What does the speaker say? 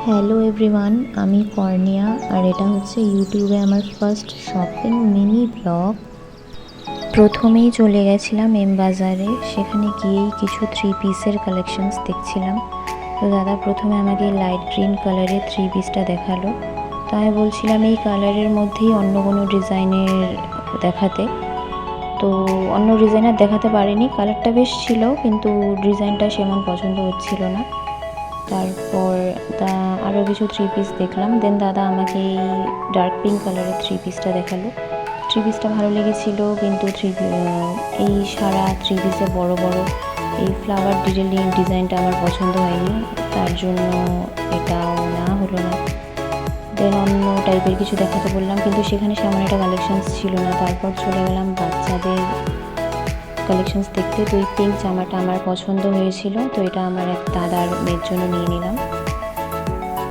Hello everyone, আমি cornea আর এটা হচ্ছে ইউটিউবে আমার ফার্স্ট শপিং মিনি ব্লগ। প্রথমেই চলে গেছিলাম এম বাজারে, সেখানে গিয়েই কিছু থ্রি পিসের কালেকশনস দেখছিলাম। তো দাদা প্রথমে আমাকে লাইট গ্রিন কালারের থ্রি পিসটা দেখালো। তো আমি বলছিলাম এই কালারের মধ্যেই অন্য কোনো ডিজাইনের দেখাতে। তো অন্য ডিজাইনার দেখাতে পারিনি, কালারটা বেশ ছিল কিন্তু ডিজাইনটা সেমন পছন্দ হচ্ছিল না। তারপর আরও কিছু থ্রি পিস দেখলাম। দেন দাদা আমাকে এই ডার্ক পিঙ্ক কালারের থ্রি পিসটা দেখালো। থ্রি পিসটা ভালো লেগেছিল, কিন্তু এই সারা থ্রি পিসে বড় বড় এই ফ্লাওয়ার ডিজাইনটা আমার পছন্দ হয়নি, তার জন্য এটাও না হলো না। দেন অন্য টাইপের কিছু দেখাতে বললাম, কিন্তু সেখানে সেমন একটা কালেকশানস ছিল না। তারপর চলে গেলাম বাচ্চাদের কালেকশনস দেখতে। তো এই পিঙ্ক জামাটা আমার পছন্দ হয়েছিল, তো এটা আমার এক দাদার মেয়ের জন্য নিয়ে নিলাম।